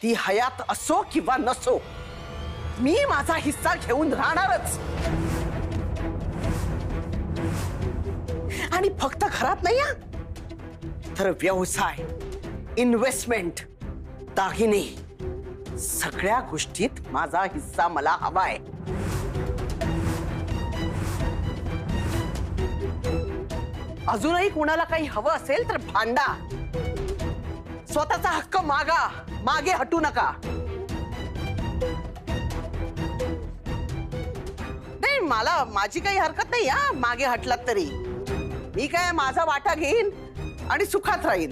ती हयात असो किंवा नसो, मी माझा हिस्सा घेऊन राहणारच. आणि फक्त घरात नाही हा, तर व्यवसाय, इन्व्हेस्टमेंट, दागिने, सगळ्या गोष्टीत माझा हिस्सा मला हवाय. अजूनही कोणाला काही हवं असेल तर भांडा, स्वतःचा हक्क मागा, मागे हटू नका. नाही, मला माझी काही हरकत नाही हा, मागे हटलात तरी. मी काय माझा वाटा घेईन आणि सुखात राहीन.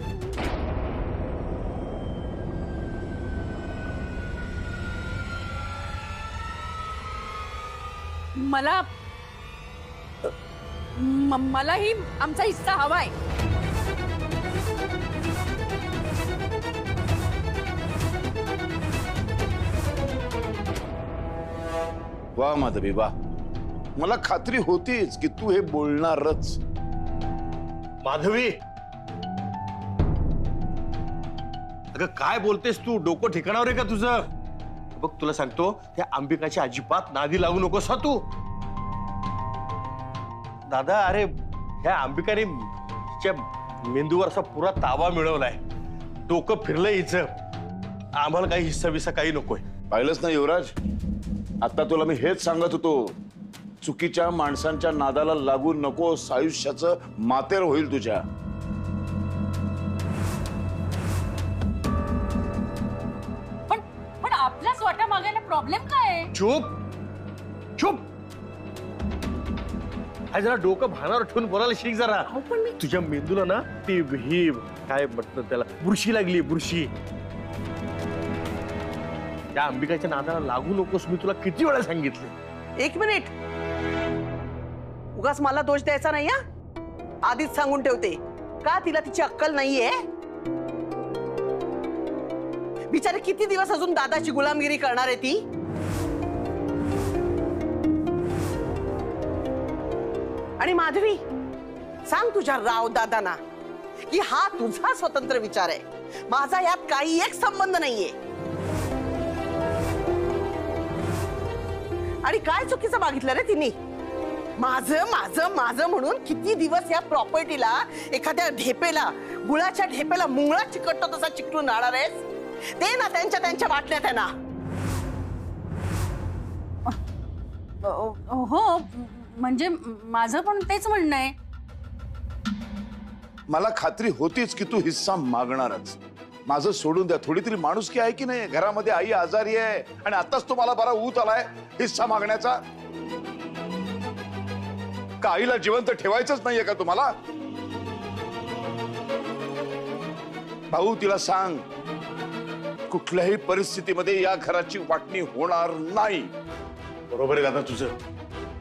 मलाही आमचा हिस्सा हवाय. वा माधवी वा, मला खात्री होतीच की तू हे बोलणारच. माधवी, अगं काय बोलतेस तू? डोकं ठिकाणावर आहे का तुझं? बघ तुला सांगतो, त्या अंबिकाची अजिबात नादी लागू नकोस हा तू. दादा, अरे ह्या अंबिकाने तिच्या मेंदूवर असा पुरा ताबा मिळवलाय. डोकं फिरलंय हिचं. आम्हाला काही हिस्सा विसा काही नकोय. पाहिलंच ना युवराज, आता तुला मी हेच सांगत होतो, चुकीच्या माणसांच्या नादाला लागू नकोस. आयुष्याचं मातेर होईल तुझ्या. पण आपल्याच वाटा मागायला प्रॉब्लेम काय आहे? चुप चुप. हा जरा डोकं भानावर ठेवून बोलायला शिक जरा. पण मी तुझ्या मेंदूला ना ती ही काय म्हणतात त्याला, बुरशी लागली, बुरशी. त्या अंबिकाच्या नादाला लागू नकोस, मी तुला किती वेळा सांगितलं. एक मिनिट, उगाच मला दोष द्यायचा नाही हा. आधीच सांगून ठेवते, का तिला तिची अक्कल नाहीये. बिचारे किती दिवस अजून दादाची गुलामगिरी करणार आहे ती. आणि माधवी, सांग तुझ्या राव दादांना की हा तुझा स्वतंत्र विचार आहे, माझा यात काही एक संबंध नाहीये. आणि काय चुकीचं मागितलं रे तिने? माझं माझं माझं म्हणून किती दिवस या प्रॉपर्टीला, एखाद्या ढेपेला, गुळाच्या ढेपेला मुंगळा चिकटतो तसा चिकटून राहणार आहेस? ते ना त्यांच्या वाटल्या त्यांना. हो, म्हणजे माझं पण तेच म्हणणं आहे. मला खात्री होतीच की तू हिस्सा मागणारच. माझं सोडून द्या, थोडी तरी माणुसकी आहे की नाही? घरामध्ये आई आजारी आहे आणि आताच तुम्हाला बरा ऊत आलाय हिस्सा मागण्याचा. का आईला जिवंत ठेवायचंच नाहीये का तुम्हाला? भाऊ, तिला सांग, कुठल्याही परिस्थितीमध्ये या घराची वाटणी होणार नाही. बरोबर आहे दादा तुझं.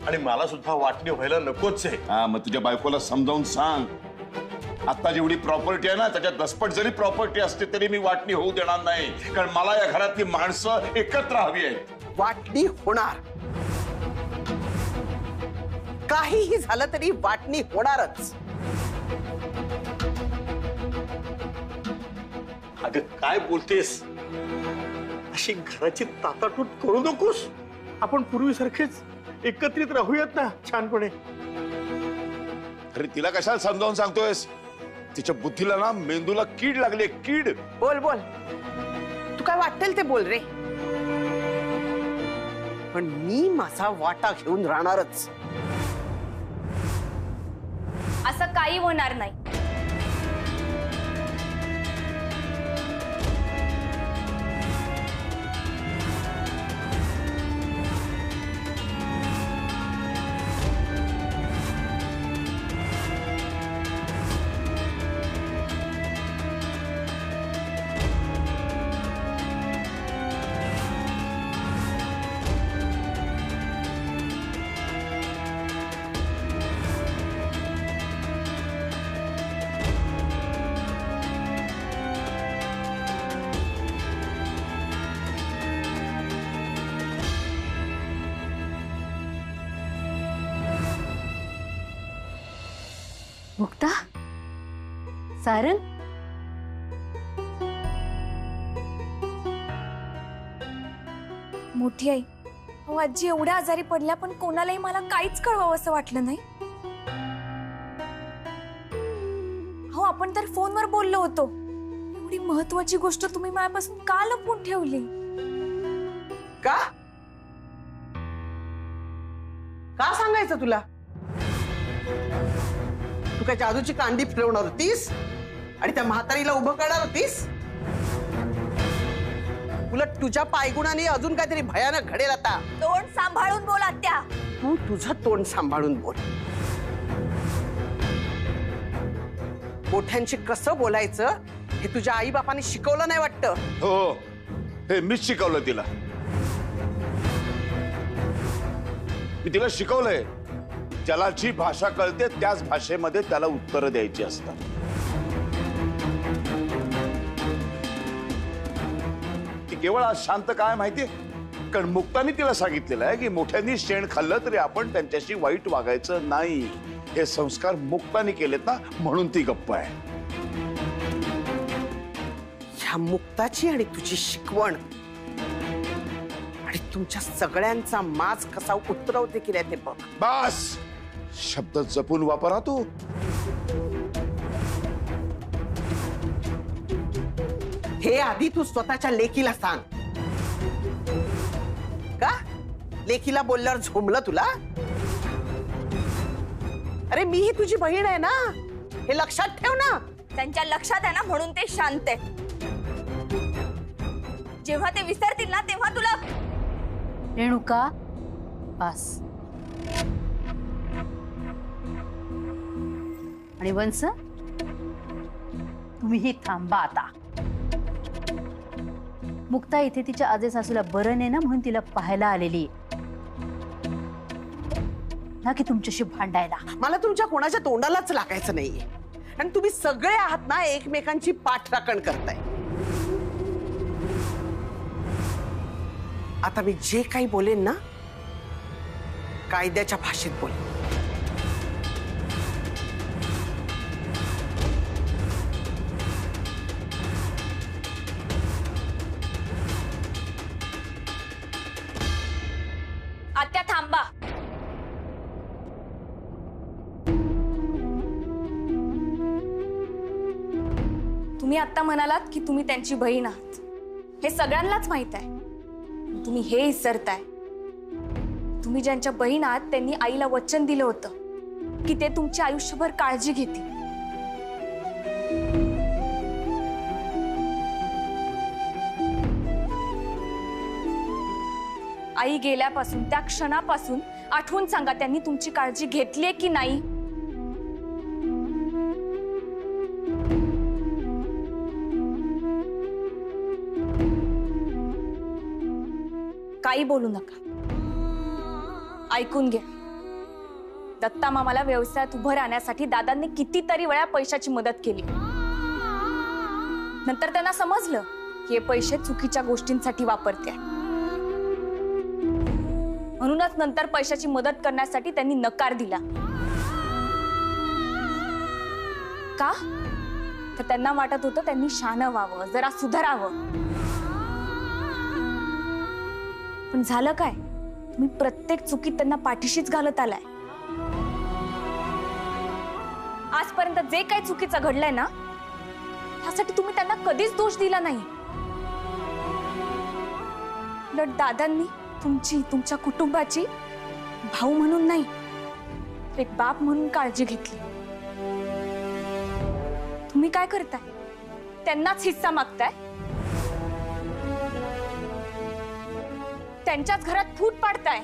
आणि मला सुद्धा वाटणी व्हायला नकोच आहे. हा, मग तुझ्या बायकोला समजावून सांग, आता जेवढी प्रॉपर्टी आहे ना, त्याच्यात दसपट जरी प्रॉपर्टी असते तरी मी वाटणी होऊ देणार नाही. कारण मला या घरातली माणसं एकत्र हवी आहेत. वाटणी होणार, काहीही झालं तरी वाटणी होणारच. अगं काय बोलतेस? अशी घराची ताटाटूट करू नकोस. आपण पूर्वीसारखेच एकत्रित राहूयात ना छानपणे. अरे तिला कशाला समजावून सांगतोयस? तिच्या बुद्धीला ना, मेंदूला कीड लागली, कीड. बोल बोल, तू काय वाटेल ते बोल रे, पण मी माझा वाटा घेऊन राहणारच. असं काही होणार नाही. मुक्ता, सारंग, मोठी आई, अहो आजी एवढ्या आजारी पडल्या पण कोणालाही मला काहीच कळवावं असं वाटलं नाही. हो आपण तर फोनवर बोललो होतो. एवढी महत्वाची गोष्ट तुम्ही माझ्यापासून का लपवून ठेवली? का का सांगायचं तुला? तू काय जादूची कांडी फिरवणार होतीस आणि त्या म्हातारीला उभं करणार होतीस? उलट तुझ्या पायगुणाने अजून काहीतरी भयानक घडेल आता. तोंड सांभाळून बोल आत्या. तू तुझं तोंड सांभाळून बोल. मोठ्यांशी कसं बोलायचं हे तुझ्या आई बापाने शिकवलं नाही वाटतं. हो, हे मीच शिकवलं तिला. मी तिला शिकवलंय, ज्याला जी भाषा कळते त्याच भाषेमध्ये त्याला उत्तरं द्यायची असतात. ती केवळ आज शांत काय माहितीये, कारण मुक्तानी तिला सांगितलेलं आहे की मोठ्यांनी शेण खाल्लं तरी आपण त्यांच्याशी वाईट वागायचं नाही. हे संस्कार मुक्तानी केलेत ना, म्हणून ती गप्प आहे. ह्या मुक्ताची आणि तुझी शिकवण आणि तुमच्या सगळ्यांचा माज कसा उतरवते की नाही ते बघ. बस, शब्द जपून वापरा तू. हे आधी तू स्वतःच्या लेकीला सांग. का लेकीला बोलल्यावर झोंबलं तुला? अरे मी ही तुझी बहीण आहे ना, हे लक्षात ठेव ना. त्यांच्या लक्षात आहे ना म्हणून ते शांत आहे. जेव्हा ते विसरतील ना तेव्हा तुला. रेणुका बस. आणि वंस तुम्हीही थांबा आता. मुक्ता इथे तिच्या आजे सासूला बरं नाही ना म्हणून तिला पाहायला आलेली ना की तुमच्याशी भांडायला. मला तुमच्या कोणाच्या तोंडालाच लागायचं नाहीये. आणि तुम्ही सगळे आहात ना एकमेकांची पाठराखण करताय. आता मी जे काही बोलेन ना कायद्याच्या भाषेत बोलेन. आत्या थांबा. तुम्ही आता म्हणालात की तुम्ही त्यांची बहीण आहात. हे सगळ्यांनाच माहित आहे. तुम्ही हे विसरताय. तुम्ही ज्यांच्या बहीण आहात त्यांनी आईला वचन दिलं होतं की ते तुमची आयुष्यभर काळजी घेतील. आई गेल्यापासून त्या क्षणापासून आठवून सांगा त्यांनी तुमची काळजी घेतलीये की नाही. काही बोलू नका. ऐकून घ्या. दत्ता मामाला व्यवसायात उभं राहण्यासाठी दादांनी कितीतरी वेळा पैशाची मदत केली. नंतर त्यांना समजलं की हे पैसे चुकीच्या गोष्टींसाठी वापरते. म्हणूनच नंतर पैशाची मदत करण्यासाठी त्यांनी नकार दिला. का? तर त्यांना वाटत होतं त्यांनी शहाणं व्हावं, जरा सुधारावं. पण झालं काय? तुम्ही प्रत्येक चुकीत त्यांना पाठीशीच घालत आलाय. आजपर्यंत जे काही चुकीचं घडलंय ना त्यासाठी तुम्ही त्यांना कधीच दोष दिला नाही. उलट दादांनी तुमची, तुमच्या कुटुंबाची भाऊ म्हणून नाही, एक बाप म्हणून काळजी घेतली. तुम्ही काय करताय? त्यांनाच हिस्सा मागताय. त्यांच्याच घरात फूट पाडताय.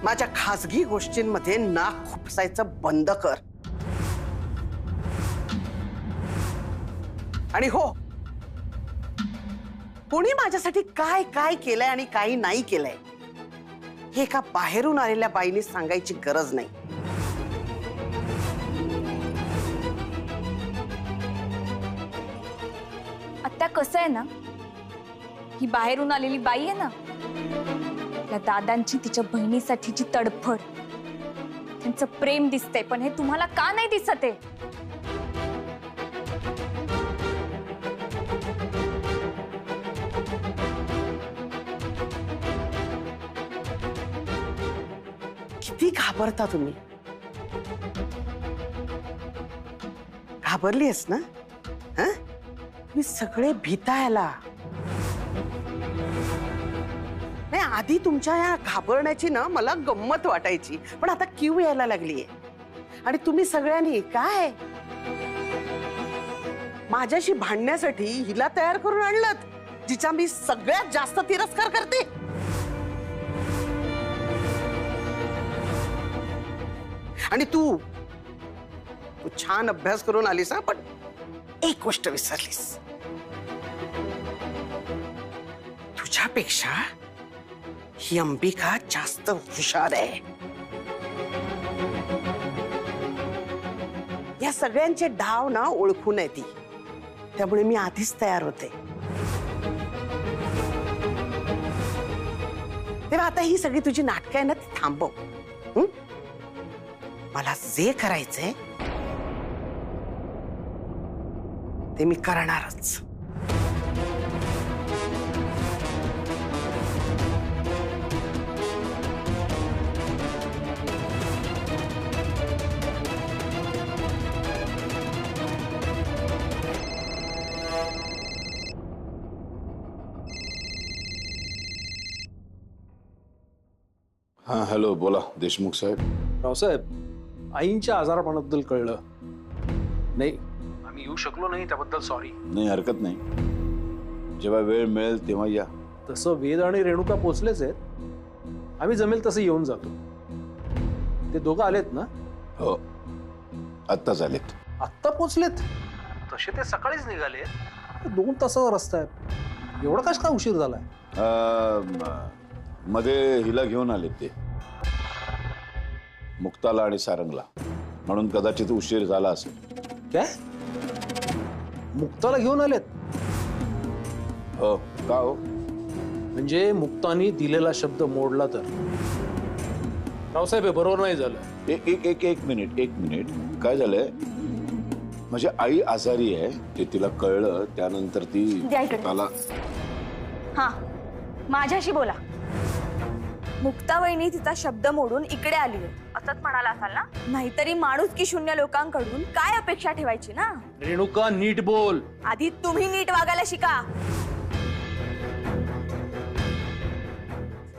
माझ्या खासगी गोष्टींमध्ये नाक खुपसायचं बंद कर. आणि हो, कोणी माझ्यासाठी काय काय केलंय आणि काही नाही केलंय हे एका बाहेरून आलेल्या बाईने सांगायची गरज नाही. आता कसं आहे ना, ही बाहेरून आलेली बाई आहे ना, त्या दादांची तिच्या बहिणीसाठीची तडफड, त्यांचं प्रेम दिसतंय. पण हे तुम्हाला का नाही दिसत आहे? किती घाबरता तुम्ही? घाबरलीस ना? हं? मी सगळे भीतायला. नाही, आधी तुमच्या या घाबरण्याची ना मला गंमत वाटायची, पण आता क्यू यायला लागलीये. आणि तुम्ही सगळ्यांनी काय माझ्याशी भांडण्यासाठी हिला तयार करून आणलं, जिचा मी सगळ्यात जास्त तिरस्कार करते. आणि तू छान अभ्यास करून आलीस, पण एक गोष्ट विसरलीस. तुझ्यापेक्षा ही अंबिका जास्त हुशार आहे. या सगळ्यांचे डाव ना ओळखून आहे ती, त्यामुळे मी आधीच तयार होते. तेव्हा आता ही सगळी तुझी नाटकं आहे ना, ती थांबव. हं? मला जे करायचंय ते मी करणारच. हा, हॅलो, बोला देशमुख साहेब. रावसाहेब, आईंच्या आजारपणाबद्दल कळलं नाही. आम्ही येऊ शकलो नाही, त्याबद्दल सॉरी. नाही, हरकत नाही. जेव्हा वेळ मिळेल तेव्हा या. तसं वेद आणि रेणुका पोचलेच आहेत. आम्ही जमेल तसं येऊन जातो. ते दोघं आलेत ना? हो, आत्ताच आलेत. आत्ता पोचलेत? तसे ते सकाळीच निघाले. 2 तासाचा रस्ता आहे. एवढा कस काय उशीर झालाय? मध्ये हिला घेऊन आलेत ते, मुक्ताला आणि सारंगला, म्हणून कदाचित उशीर झाला असेल. काय? मुक्ताला घेऊन आलेत? हो. का हो? म्हणजे मुक्तानी दिलेला शब्द मोडला तर? रावसाहेब, हे बरोबर नाही झालं. एक मिनिट. काय झालंय? म्हणजे आई आजारी आहे ते तिला कळलं, त्यानंतर ती मुक्ताला. हा, माझ्याशी बोला. मुक्ता वहिनी तिचा शब्द मोडून इकडे आली असंच म्हणाला असाल ना? नाहीतरी माणुसकी शून्य लोकांकडून काय अपेक्षा ठेवायची ना? रेणुका, नीट बोल. आधी तुम्ही नीट वागायला शिका.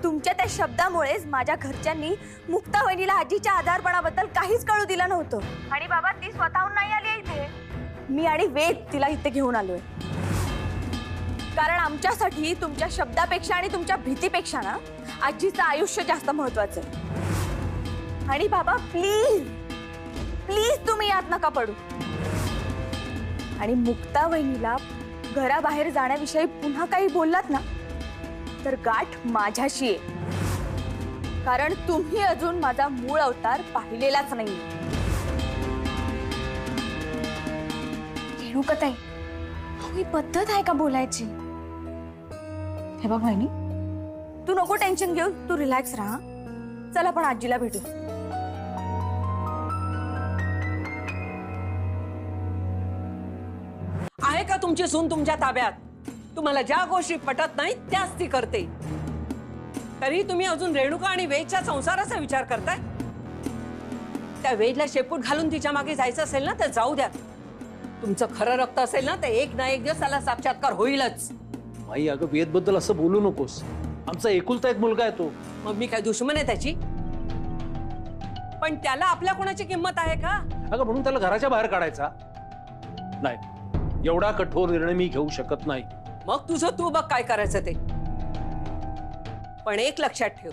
तुमच्या त्या शब्दामुळेच माझ्या घरच्यांनी मुक्ता वहिनीला आजीच्या आजारपणाबद्दल काहीच कळू दिलं नव्हतं. आणि बाबा, ती स्वतःहून नाही आली इथे. मी आणि वेद तिला इथे घेऊन आलोय. कारण आमच्यासाठी तुमच्या शब्दापेक्षा आणि तुमच्या भीतीपेक्षा ना आजीचं आयुष्य जास्त महत्वाचं आहे. आणि बाबा, प्लीज तुम्ही यात नका पडू. आणि मुक्ता वहिनीला घराबाहेर जाण्याविषयी पुन्हा काही बोललात ना, तर गाठ माझ्याशी आहे. कारण तुम्ही अजून माझा मूळ अवतार पाहिलेलाच नाही. रेणुकाताई, ही पद्धत आहे का बोलायची? हे बघ वहिनी, तू नको टेन्शन घेऊ, तू रिलॅक्स राहा. चल आपण आजीला भेटू. आहे का तुमची सून तुमच्या ताब्यात? तुम्हाला ज्या गोष्टी पटत नाही त्याच ती करते. तरी तुम्ही अजून रेणुका आणि वेदच्या संसाराचा विचार करताय? त्या वेदला शेपूट घालून तिच्या मागे जायचं असेल ना तर जाऊ द्या. तुमचं खरं रक्त असेल ना तर एक ना एक दिवस त्याला साक्षात्कार होईलच. आई, अगं वेद बद्दल असं बोलू नकोस. आमचा एकुलता एक मुलगा आहे तो. मग मी काय दुश्मन आहे त्याची? पण त्याला आपल्या कोणाची किंमत आहे का? अगं, म्हणून त्याला घराच्या बाहेर काढायचा नाही. एवढा कठोर निर्णय मी घेऊ शकत नाही. मग तुझं तू बघ काय करायचं ते. पण एक लक्षात ठेव,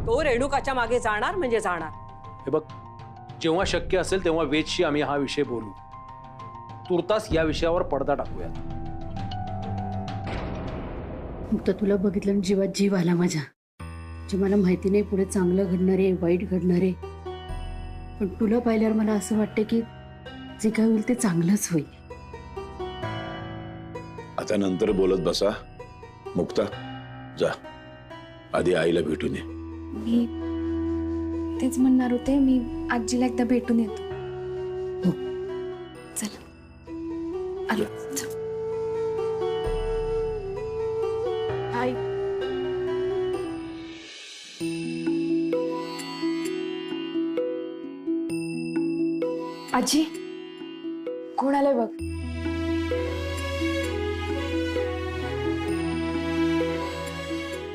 तो रेणुकाच्या मागे जाणार म्हणजे जाणार. हे बघ, जेव्हा शक्य असेल तेव्हा वेदशी आम्ही हा विषय बोलू. तुर्तास या विषयावर पडदा टाकूया. मुक्ता, तुला बघितलं जीवात जीव आला माझ्या. जे मला माहिती नाही पुढे चांगलं घडणार आहे वाईट घडणार आहे, पण तुला पाहिल्यावर मला असं वाटतं की जे काय होईल ते चांगलंच होईल. आता नंतर बोलत बसा. मुक्ता, जा आधी आईला भेटून ये. मी तेच म्हणणार होते, मी आजीला एकदा भेटून येतो. हो. चल आलो. आई, आजी कोण आलंय बघ.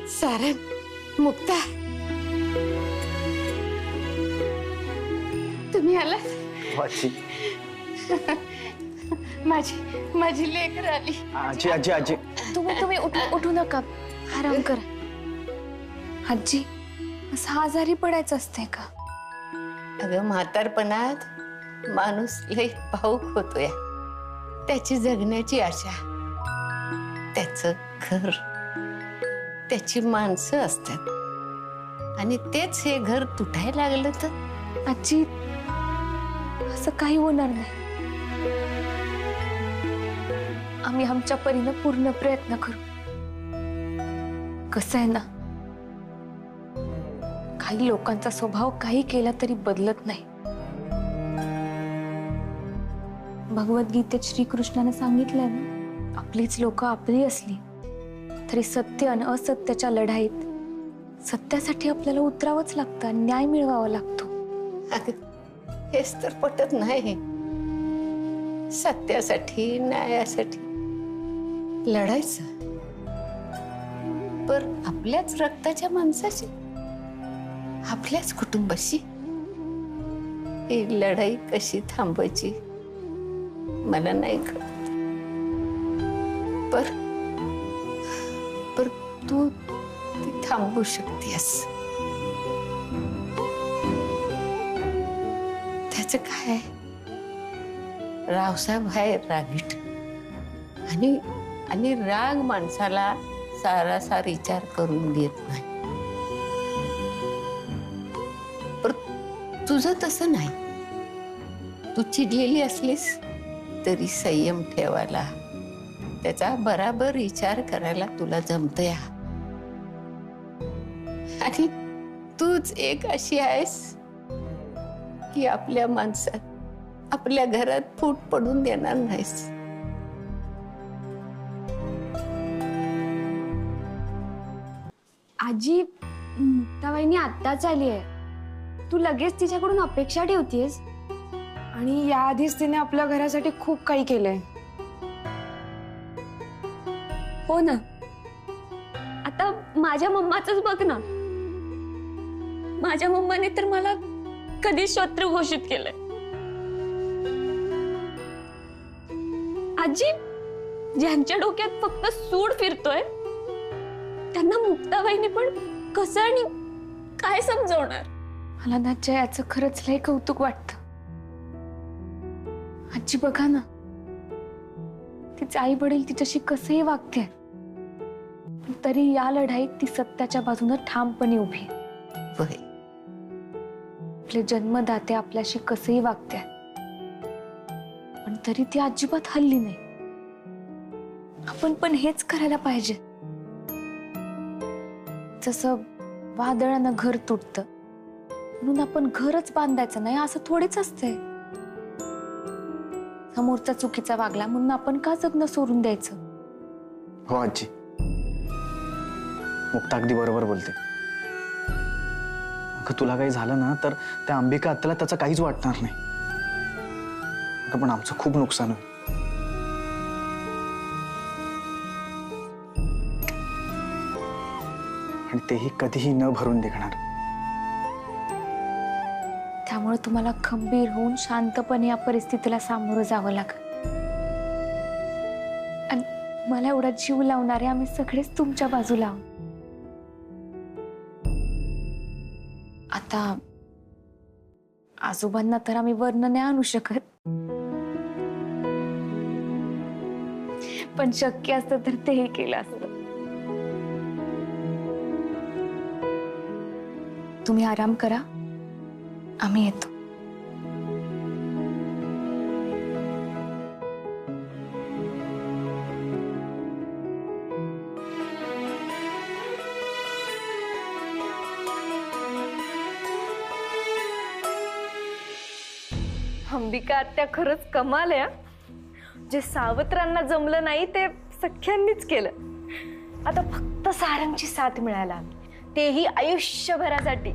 सारंग, मुक्ता, तुम्ही आला. माझी लेकर आली. आजी आजी आजी तुम्ही उठू नका, आराम करा. आजी असं आजारी पडायचं असतंय का? अगं म्हातारपणात माणूस लय भावुक होतोय. त्याची जगण्याची आशा, त्याचं घर, त्याची माणसं असतात आणि तेच हे घर तुटायला लागलं तर. आजी असं काही होणार नाही. आम्ही आमच्या परीनं पूर्ण प्रयत्न करू. कसं आहे ना, काही लोकांचा स्वभाव काही केला तरी बदलत नाही. भगवद्गीतेत श्रीकृष्णाने सांगितलंय ना, आपलीच लोक आपली असली तरी सत्य आणि असत्याच्या लढाईत सत्यासाठी आपल्याला उतरावंच लागतं आणि न्याय मिळवावा लागतो. हेच तर पटत नाही. सत्यासाठी न्यायासाठी लढायचं, पर आपल्याच रक्ताच्या माणसाशी, आपल्याच कुटुंबाशी ही लढाई कशी थांबायची मला नाही कळत. पर तू ती थांबवू शकतेस. त्याचं काय, रावसाहेब आहे रागीट आणि राग माणसाला सारासार विचार करून घेत नाही. पण तुझं तसं नाही. तू चिडलेली असलीस तरी संयम ठेवायला, त्याचा बराबर विचार करायला तुला जमतंय. आणि तूच एक अशी आहेस की आपल्या माणसात, आपल्या घरात फूट पडून देणार नाहीस. आजी मुक्ताबाईंनी आत्ताच आली आहे. तू लगेच तिच्याकडून अपेक्षा ठेवतेस. आणि याआधीच तिने आपल्या घरासाठी खूप काही केलंय. हो ना, आता माझ्या मम्माचंच बघ ना. माझ्या मम्माने तर मला कधी शत्रू घोषित केलंय. आजी ज्यांच्या डोक्यात फक्त सूड फिरतोय त्यांना मुक्ताबाईने पण कसं आणि काय समजवणार. मला ना जयाचं खरंच लय कौतुक वाटतं. आजी बघा ना, तिचे आई वडील तिच्याशी कसंही वागते, पण तरी या लढाईत ती सत्याच्या बाजूने ठामपणे उभी. आपले जन्मदाते आपल्याशी कसंही वागते, पण तरी ती अजिबात हल्ली नाही. आपण पण हेच करायला पाहिजे. जसं वादळानं घर तुटतं म्हणून आपण घरच बांधायचं नाही असं थोडीच असतंय. समोरचा चुकीचा वागला म्हणून आपण का जगणं सोडून द्यायचं. हो आजी, मुक्ता अगदी बरोबर बोलते. अगं तुला काही झालं ना तर त्या अंबिका आत्याला त्याचं काहीच वाटणार नाही. अगं पण आमचं खूप नुकसान होईल. आणि तेही कधीही न भरून निघणार. त्यामुळे तुम्हाला खंबीर होऊन शांतपणे या परिस्थितीला सामोरं जावं लागेल. आणि मला एवढा जीव लावणारे आम्ही सगळेच तुमच्या बाजूला आहोत. आता आजोबांना तर आम्ही वर्ण नाही आणू शकत, पण शक्य असतं तर तेही केलं असतं. तुम्ही आराम करा, आम्ही येतो. अंबिका आत्या खरंच कमाल आहे. जे सावत्रांना जमलं नाही ते सख्यांनीच केलं. आता फक्त सारंगची साथ मिळायला हवी, तेही आयुष्यभरासाठी.